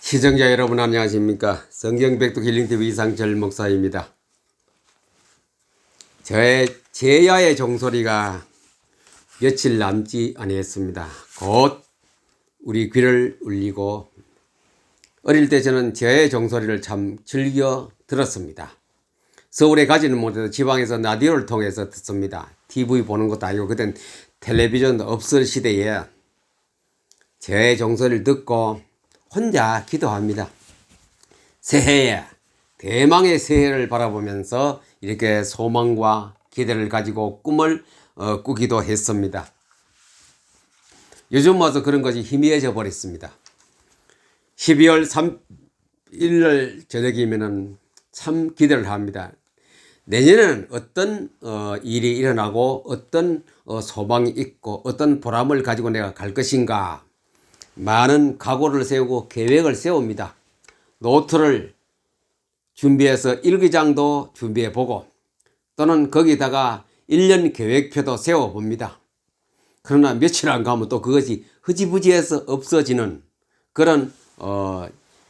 시청자 여러분 안녕하십니까. 성경백독 힐링TV 이상철 목사입니다. 저의 제야의 종소리가 며칠 남지 아니했습니다. 곧 우리 귀를 울리고, 어릴 때 저는 제야의 종소리를 참 즐겨 들었습니다. 서울에 가지는 못해도 지방에서 라디오를 통해서 듣습니다. TV 보는 것도 아니고 그땐 텔레비전도 없을 시대에 제야의 종소리를 듣고 혼자 기도합니다. 새해에 대망의 새해를 바라보면서 이렇게 소망과 기대를 가지고 꿈을 꾸기도 했습니다. 요즘 와서 그런 것이 희미해져 버렸습니다. 12월 3일 저녁이면 참 기대를 합니다. 내년에는 어떤 일이 일어나고 어떤 소망이 있고 어떤 보람을 가지고 내가 갈 것인가, 많은 각오를 세우고 계획을 세웁니다. 노트를 준비해서 일기장도 준비해보고 또는 거기다가 1년 계획표도 세워봅니다. 그러나 며칠 안 가면 또 그것이 흐지부지해서 없어지는 그런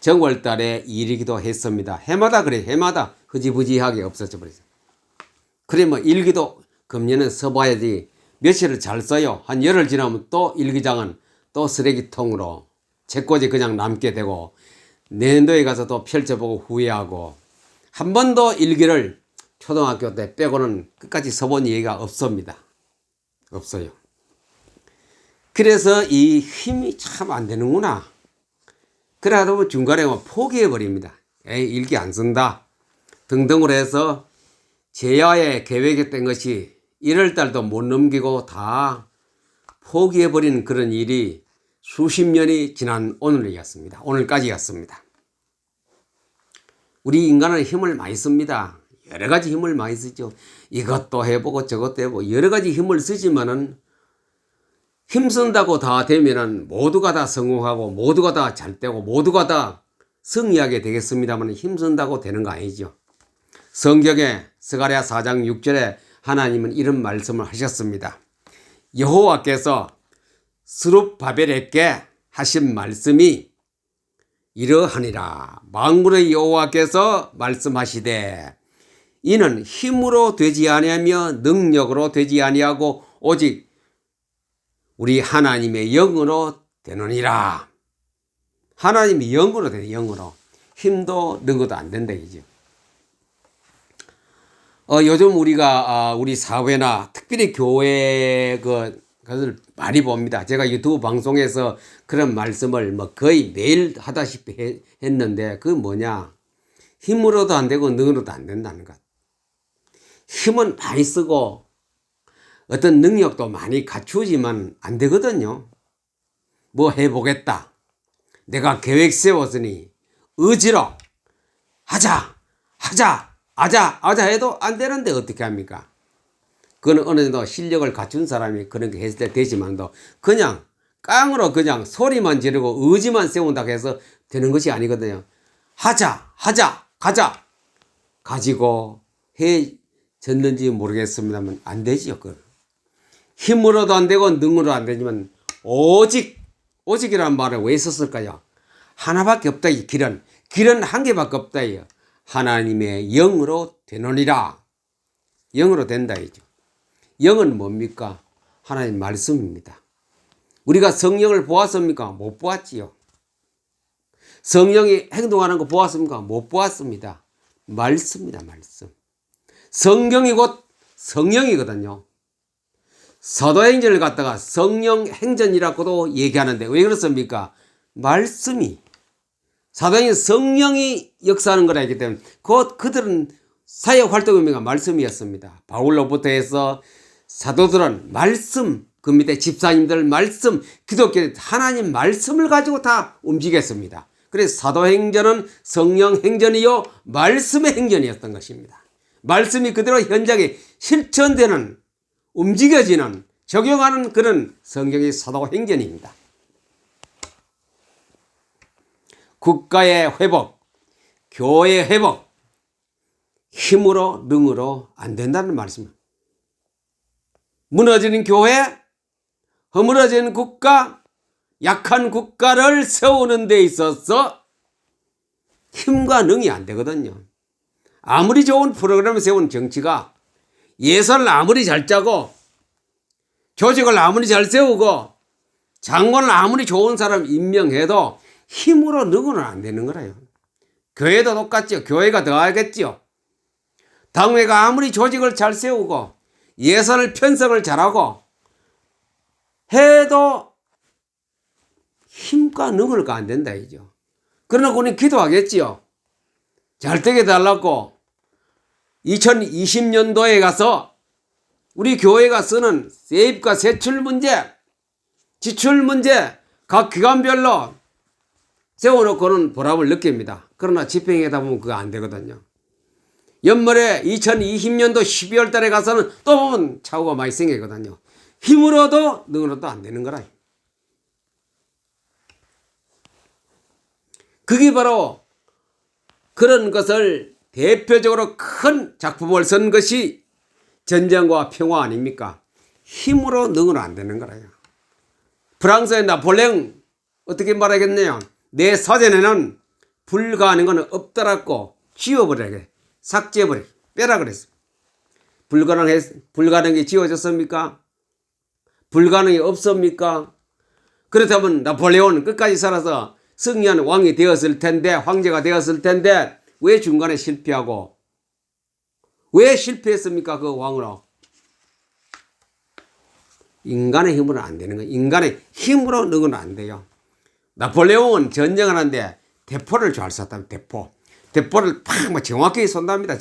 정월달의 일이기도 했습니다. 해마다 그래, 해마다 흐지부지하게 없어져 버렸어요. 그러면 일기도 금년은 써봐야지, 며칠을 잘 써요. 한 열흘 지나면 또 일기장은 또 쓰레기통으로 책꽂이 그냥 남게 되고, 내년도에 가서 또 펼쳐보고 후회하고, 한 번도 일기를 초등학교 때 빼고는 끝까지 써본 얘기가 없습니다. 없어요. 그래서 이 힘이 참 안 되는구나. 그래도 중간에 포기해버립니다. 에이, 일기 안 쓴다 등등으로 해서 제야에 계획했던 것이 1월달도 못 넘기고 다 포기해버리는 그런 일이 수십 년이 지난 오늘이었습니다. 오늘까지였습니다. 우리 인간은 힘을 많이 씁니다. 여러 가지 힘을 많이 쓰죠. 이것도 해보고 저것도 해보고 여러 가지 힘을 쓰지만은, 힘쓴다고 다 되면은 모두가 다 성공하고 모두가 다 잘 되고 모두가 다 승리하게 되겠습니다만, 힘쓴다고 되는 거 아니죠. 성경에 스가랴 4장 6절에 하나님은 이런 말씀을 하셨습니다. 여호와께서 스룹바벨에게 하신 말씀이 이러하니라. 만군의 여호와께서 말씀하시되 이는 힘으로 되지 아니하며 능력으로 되지 아니하고 오직 우리 하나님의 영으로 되느니라. 하나님의 영으로 되네. 영으로. 힘도 능력도 안 된다 이죠. 요즘 우리가 우리 사회나 특별히 교회 그것을 많이 봅니다. 제가 유튜브 방송에서 그런 말씀을 거의 매일 하다시피 했는데, 그 뭐냐, 힘으로도 안 되고 능으로도 안 된다는 것. 힘은 많이 쓰고 어떤 능력도 많이 갖추지만 안 되거든요. 뭐 해보겠다, 내가 계획 세웠으니 의지로 하자 해도 안 되는데 어떻게 합니까? 그건 어느 정도 실력을 갖춘 사람이 그런 게 했을 때 되지만도, 그냥 깡으로 그냥 소리만 지르고 의지만 세운다고 해서 되는 것이 아니거든요. 가자 가지고 해졌는지 모르겠습니다만 안 되지요. 그건 힘으로도 안 되고 능으로도 안 되지만 오직이라는 말을 왜 썼을까요? 하나밖에 없다. 이 길은 한 개밖에 없다. 하나님의 영으로 되느니라. 영으로 된다 이죠. 영은 뭡니까? 하나님 말씀입니다. 우리가 성령을 보았습니까? 못 보았지요. 성령이 행동하는 거 보았습니까? 못 보았습니다. 말씀입니다. 말씀. 성경이 곧 성령이거든요. 사도행전을 갖다가 성령 행전이라고도 얘기하는데 왜 그렇습니까? 말씀이, 사도행전 성령이 역사하는 거라기 때문에 곧 그들은 사역 활동의 의미가 말씀이었습니다. 바울로부터 해서 사도들은 말씀, 그 밑에 집사님들 말씀, 기독교 하나님 말씀을 가지고 다 움직였습니다. 그래서 사도행전은 성령 행전이요 말씀의 행전이었던 것입니다. 말씀이 그대로 현장에 실천되는, 움직여지는, 적용하는 그런 성경의 사도행전입니다. 국가의 회복, 교회의 회복, 힘으로 능으로 안 된다는 말씀입니다. 무너지는 교회, 허물어진 국가, 약한 국가를 세우는 데 있어서 힘과 능이 안 되거든요. 아무리 좋은 프로그램을 세운 정치가 예산을 아무리 잘 짜고 조직을 아무리 잘 세우고 장관을 아무리 좋은 사람 임명해도 힘으로 능은 안 되는 거라요. 교회도 똑같죠. 교회가 더 하겠죠. 당회가 아무리 조직을 잘 세우고 예산을 편성을 잘하고 해도 힘과 능을 안 된다 이죠. 그러나 우리는 기도하겠지요. 잘 되게 달라고 2020년도에 가서 우리 교회가 쓰는 세입과 세출 문제, 지출 문제 각 기관별로 세워놓고는 보람을 느낍니다. 그러나 집행하다 보면 그거 안 되거든요. 연말에 2020년도 12월 달에 가서는 또 보면 차후가 많이 생기거든요. 힘으로도 능으로도 안 되는 거라. 그게 바로 그런 것을 대표적으로 큰 작품을 쓴 것이 전쟁과 평화 아닙니까? 힘으로 능으로 안 되는 거라요. 프랑스의 나폴레옹 어떻게 말하겠네요. 내 사전에는 불가능한 건 없더라고 지워버리게 삭제해버리게 빼라 그랬어. 불가능이 지워졌습니까? 불가능이 없습니까? 그렇다면 나폴레옹은 끝까지 살아서 승리한 왕이 되었을 텐데 황제가 되었을 텐데 왜 중간에 실패하고 왜 실패했습니까? 그 왕으로. 인간의 힘으로는 안 되는 거예요. 인간의 힘으로 능은 안 돼요. 나폴레옹은 전쟁을 하는데 대포를 잘 쐈답니다. 대포를 팍 정확히 쏜답니다.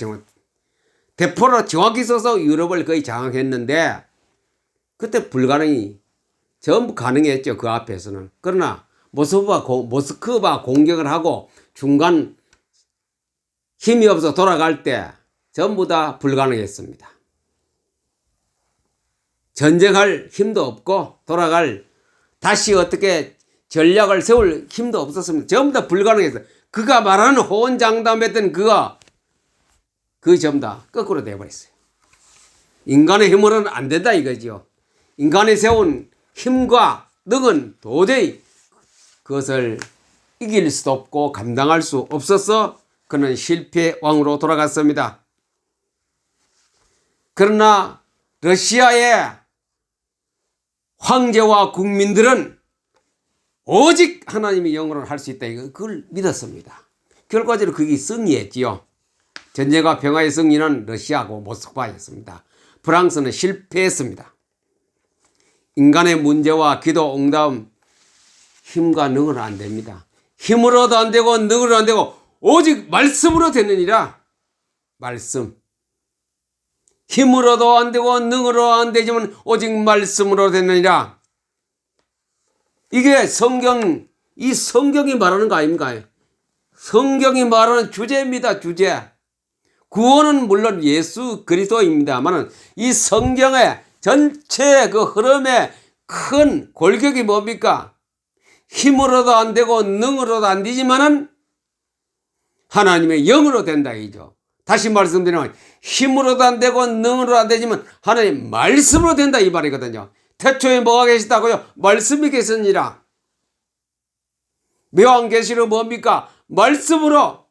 대포를 정확히 쏘서 유럽을 거의 장악했는데 그때 불가능이 전부 가능했죠. 그 앞에서는. 그러나 모스크바 공격을 하고 중간 힘이 없어 돌아갈 때 전부 다 불가능했습니다. 전쟁할 힘도 없고 다시 어떻게 전략을 세울 힘도 없었습니다. 전부 다 불가능했어요. 그가 말하는 호언장담했던 그 전부 다 거꾸로 돼버렸어요. 인간의 힘으로는 안 된다 이거죠. 인간이 세운 힘과 능은 도저히 그것을 이길 수도 없고 감당할 수 없어서 그는 실패의 왕으로 돌아갔습니다. 그러나 러시아의 황제와 국민들은 오직 하나님이 영원을 할 수 있다. 그걸 믿었습니다. 결과적으로 그게 승리했지요. 전쟁과 평화의 승리는 러시아하고 모스크바였습니다. 프랑스는 실패했습니다. 인간의 문제와 기도 응답 힘과 능으로 안 됩니다. 힘으로도 안 되고 능으로 안 되고 오직 말씀으로 되느니라. 말씀. 힘으로도 안 되고 능으로 안 되지만 오직 말씀으로 되느니라. 이게 이 성경이 말하는 거 아닙니까? 성경이 말하는 주제입니다. 주제. 구원은 물론 예수 그리스도입니다만 이 성경의 전체 그 흐름의 큰 골격이 뭡니까? 힘으로도 안 되고 능으로도 안 되지만은 하나님의 영으로 된다 이죠. 다시 말씀드리면 힘으로도 안 되고 능으로도 안 되지만 하나님 말씀으로 된다 이 말이거든요. 태초에 뭐가 계시다고요? 말씀이 계시니라. 묘한계시로 뭡니까? 말씀으로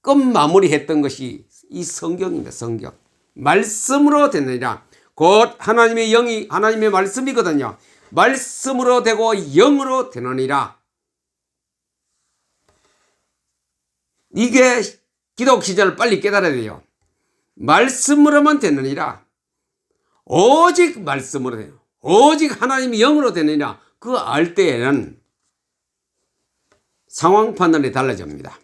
끝 마무리했던 것이 이 성경입니다. 성경. 말씀으로 되느니라. 곧 하나님의 영이 하나님의 말씀이거든요. 말씀으로 되고 영으로 되느니라. 이게 기독 시절을 빨리 깨달아야 돼요. 말씀으로만 되느니라. 오직 말씀으로 돼요. 오직 하나님이 영으로 되느니라. 그거 알 때에는 상황 판단이 달라집니다.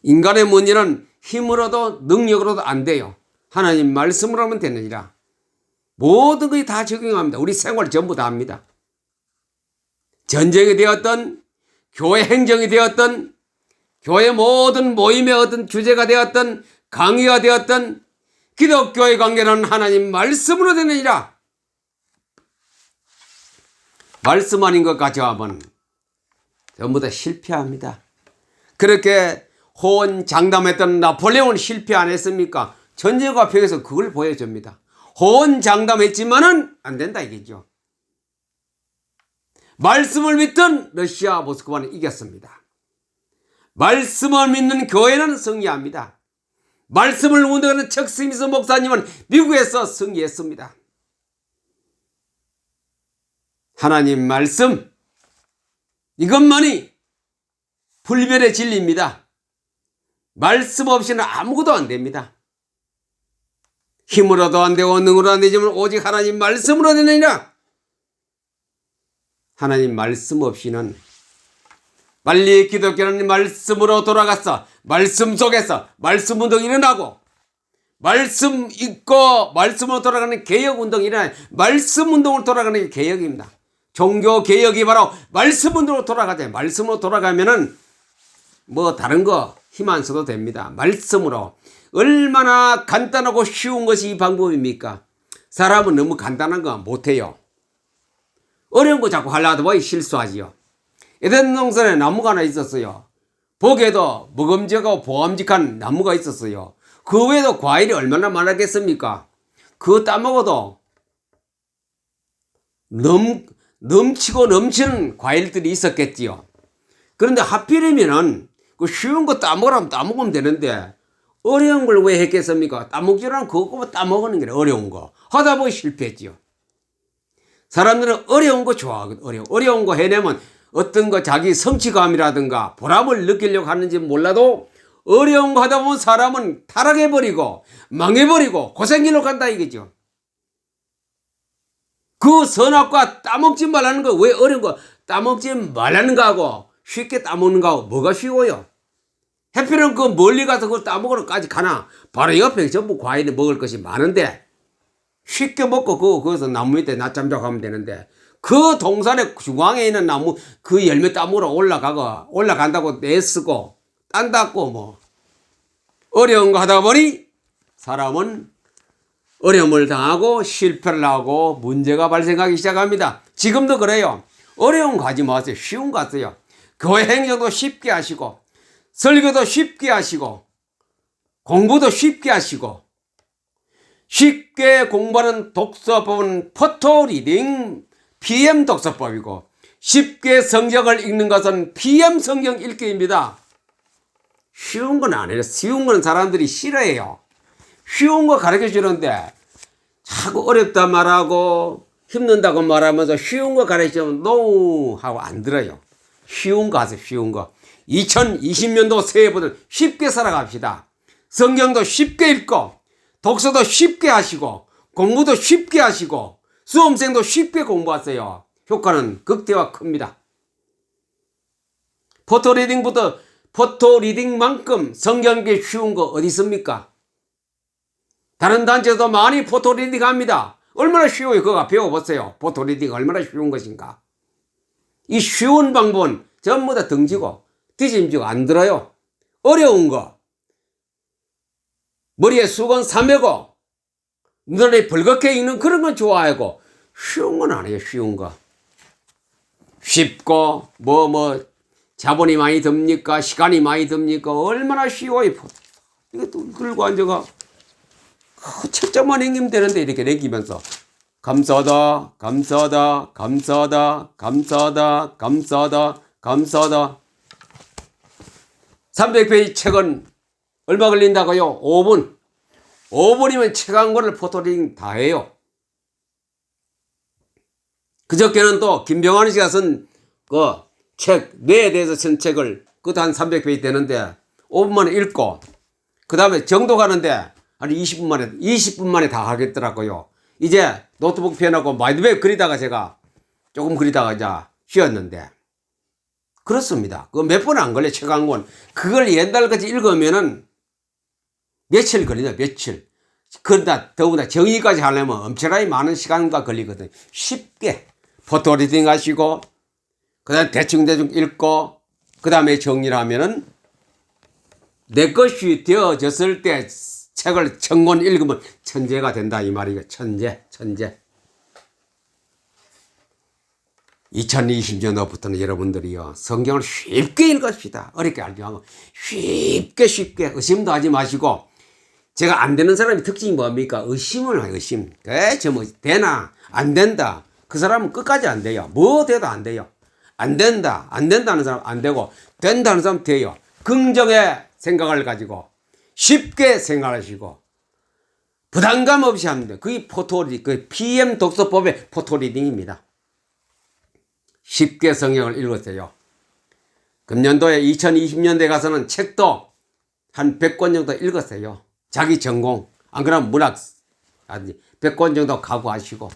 인간의 문제는 힘으로도 능력으로도 안 돼요. 하나님 말씀으로만 되느니라. 모든 것이 다 적용합니다. 우리 생활 전부 다 합니다. 전쟁이 되었던 교회 행정이 되었던 교회 모든 모임의 어떤 주제가 되었던 강의가 되었던 기독교의 관계는 하나님 말씀으로 되느니라. 말씀 아닌 것 가져가면 전부 다 실패합니다. 그렇게 호언장담했던 나폴레옹은 실패 안 했습니까? 전쟁과 평에서 그걸 보여줍니다. 호언장담했지만은 안 된다 이겠죠. 말씀을 믿던 러시아 모스크바는 이겼습니다. 말씀을 믿는 교회는 승리합니다. 말씀을 운동하는 척 스미스 목사님은 미국에서 승리했습니다. 하나님 말씀, 이것만이 불변의 진리입니다. 말씀 없이는 아무것도 안 됩니다. 힘으로도 안 되고 능으로 안 되지만 오직 하나님 말씀으로 되느니라. 하나님 말씀 없이는 빨리 기독교는 말씀으로 돌아가서 말씀 속에서 말씀 운동이 일어나고 말씀 읽고 말씀으로 돌아가는 개혁 운동이 일어나요. 말씀 운동으로 돌아가는 게 개혁입니다. 종교 개혁이 바로 말씀 운동으로 돌아가자. 말씀으로 돌아가면은 뭐 다른 거 힘 안 써도 됩니다. 말씀으로. 얼마나 간단하고 쉬운 것이 이 방법입니까? 사람은 너무 간단한 거 못해요. 어려운 거 자꾸 하려다 보니 실수하지요. 에덴 동산에 나무가 하나 있었어요. 보기에도 먹음직하고 보암직한 나무가 있었어요. 그 외에도 과일이 얼마나 많았겠습니까? 그거 따먹어도 넘치고 넘치는 과일들이 있었겠지요. 그런데 하필이면은 그 쉬운 거 따먹으라면 따먹으면 되는데 어려운 걸 왜 했겠습니까? 따먹지라면 그거 따먹는 게 어려운 거. 하다 보니 실패했지요. 사람들은 어려운 거 좋아하거든. 어려운 거 해내면 어떤 거 자기 성취감이라든가 보람을 느끼려고 하는지 몰라도 어려운 거 하다 보면 사람은 타락해버리고 망해버리고 고생길로 간다 이거죠. 그 선악과 따먹지 말라는 거, 왜 어려운 거 따먹지 말라는 거하고 쉽게 따먹는 거하고 뭐가 쉬워요? 해피는 그 멀리 가서 그걸 따먹으러까지 가나? 바로 옆에 전부 과일을 먹을 것이 많은데 쉽게 먹고 거기서 나무 밑에 낮잠 자고 하면 되는데 그 동산의 중앙에 있는 나무 그 열매 따먹으러 올라간다고 애쓰고 딴다고 뭐 어려운 거 하다 보니 사람은 어려움을 당하고 실패를 하고 문제가 발생하기 시작합니다. 지금도 그래요. 어려운 거 하지 마세요. 쉬운 거 하세요. 교회 행정도 쉽게 하시고 설교도 쉽게 하시고 공부도 쉽게 하시고 쉽게 공부하는 독서법은 포토리딩 PM 독서법이고 쉽게 성경을 읽는 것은 PM 성경 읽기입니다. 쉬운 건 아니에요. 쉬운 건 사람들이 싫어해요. 쉬운 거 가르쳐 주는데 자꾸 어렵다 말하고 힘든다고 말하면서 쉬운 거 가르치면 노 하고 안 들어요. 쉬운 거 하세요. 쉬운 거. 2020년도 새해부터 쉽게 살아갑시다. 성경도 쉽게 읽고 독서도 쉽게 하시고 공부도 쉽게 하시고 수험생도 쉽게 공부하세요. 효과는 극대화 큽니다. 포토리딩만큼 성경 읽기 쉬운 거 어디 있습니까? 다른 단체도 많이 포토리딩 합니다. 얼마나 쉬워요. 그거 배워보세요. 포토리딩 얼마나 쉬운 것인가. 이 쉬운 방법은 전부 다 등지고 뒤짐지고 안 들어요. 어려운 거 머리에 수건 사매고 눈에 벌겋게 읽는 그런 건 좋아하고 쉬운 건 아니에요. 쉬운 거 쉽고 자본이 많이 듭니까? 시간이 많이 듭니까? 얼마나 쉬워요. 이것도 들고 앉아가 책장만 읽으면 되는데 이렇게 남기면서 감사하다 감사하다 감사하다 감사하다 감사하다 감사하다. 300페이지 책은 얼마 걸린다고요? 5분. 5분이면 책 한 권을 포토리딩 다 해요. 그저께는 또 김병환 씨가 쓴 그 책, 뇌에 대해서 쓴 책을 그것도 한 300페이지 되는데 5분 만에 읽고 그 다음에 정도 가는데 한 20분 만에 다 하겠더라고요. 이제 노트북 펴놓고 마이드백 그리다가 제가 조금 그리다가 이제 쉬었는데 그렇습니다. 그 몇 번 안 걸려 책 한 권. 그걸 옛날까지 읽으면은 며칠 걸리냐 며칠. 그러다 더구나 정리까지 하려면 엄청나게 많은 시간과 걸리거든요. 쉽게 포토리딩 하시고 그 다음에 대충 읽고 그 다음에 정리를 하면은 내 것이 되어졌을 때 책을 1000권 읽으면 천재가 된다 이 말이에요. 천재. 2020년도부터는 여러분들이요 성경을 쉽게 읽읍시다. 어렵게 알지 말고 쉽게 의심도 하지 마시고. 제가 안 되는 사람의 특징이 뭡니까? 의심을 해요. 의심. 대체 뭐 되나 안 된다. 그 사람은 끝까지 안 돼요. 뭐 돼도 안 돼요. 안 된다. 안 된다는 사람 안 되고 된다는 사람 돼요. 긍정의 생각을 가지고 쉽게 생각하시고 부담감 없이 하면 돼요. 그게 포토리딩, 그 PM 독서법의 포토리딩입니다. 쉽게 성경을 읽으세요. 금년도에 2020년도에 가서는 책도 한 100권 정도 읽었어요. 자기 전공, 안 그러면 문학, 100권 정도 각오하시고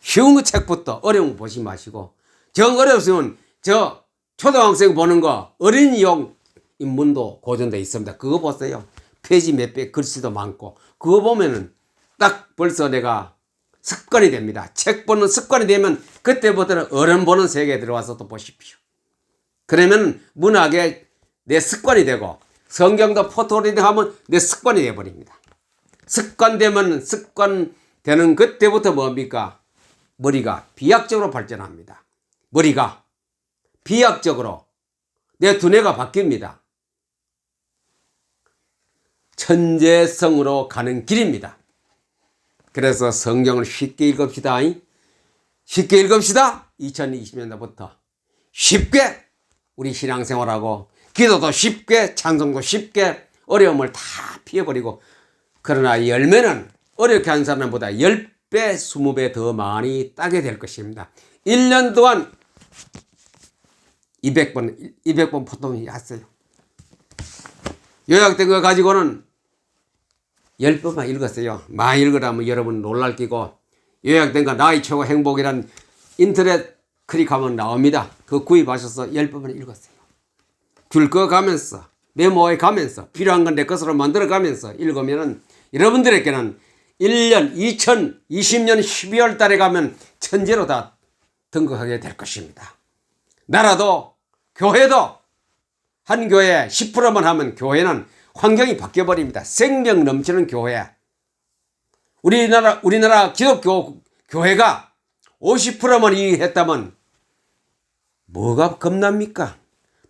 쉬운 책부터 어려운 거 보지 마시고 정 어려우시면 저 초등학생 보는 거 어린이용 인문도 고전돼 있습니다. 그거 보세요. 페이지 몇 배 글씨도 많고 그거 보면은 딱 벌써 내가 습관이 됩니다. 책 보는 습관이 되면 그때부터는 어른 보는 세계에 들어와서 또 보십시오. 그러면 문학에 내 습관이 되고 성경도 포토리딩 하면 내 습관이 되어버립니다. 습관되면 습관되는 그때부터 뭡니까? 머리가 비약적으로 발전합니다. 머리가 비약적으로 내 두뇌가 바뀝니다. 천재성으로 가는 길입니다. 그래서 성경을 쉽게 읽읍시다. 쉽게 읽읍시다. 2020년도부터 쉽게 우리 신앙생활하고 기도도 쉽게 찬송도 쉽게 어려움을 다 피해버리고 그러나 열매는 어렵게 한 사람보다 10배 20배 더 많이 따게 될 것입니다. 1년 동안 200번 포통이 왔어요. 요약된 거 가지고는 10번만 읽었어요. 많이 읽으라면 여러분 놀랄 끼고 요약된 거 나의 최고 행복이란 인터넷 클릭하면 나옵니다. 그거 구입하셔서 10번만 읽었어요. 줄 꺼가면서 메모해 가면서 필요한 건 내 것으로 만들어 가면서 읽으면은 여러분들에게는 1년 2020년 12월 달에 가면 천재로 다 등극하게 될 것입니다. 나라도 교회도 한 교회에 10%만 하면 교회는 환경이 바뀌어버립니다. 생명 넘치는 교회. 우리나라 기독교 교회가 50%만 이익했다면 뭐가 겁납니까?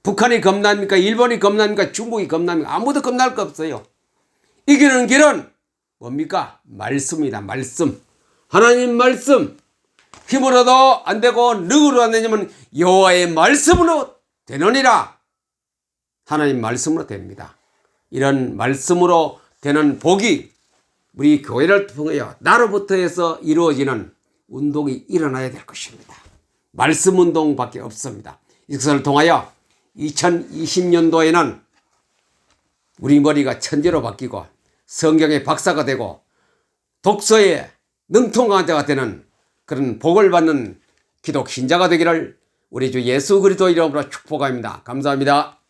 북한이 겁납니까? 일본이 겁납니까? 중국이 겁납니까? 아무도 겁날 거 없어요. 이기는 길은 뭡니까? 말씀이다. 말씀. 하나님 말씀. 힘으로도 안 되고 능으로 안 되냐면 여호와의 말씀으로 되느니라. 하나님 말씀으로 됩니다. 이런 말씀으로 되는 복이 우리 교회를 통하여 나로부터 해서 이루어지는 운동이 일어나야 될 것입니다. 말씀 운동밖에 없습니다. 이것을 통하여 2020년도에는 우리 머리가 천재로 바뀌고 성경의 박사가 되고 독서에 능통한 자가 되는 그런 복을 받는 기독 신자가 되기를 우리 주 예수 그리스도 이름으로 축복합니다. 감사합니다.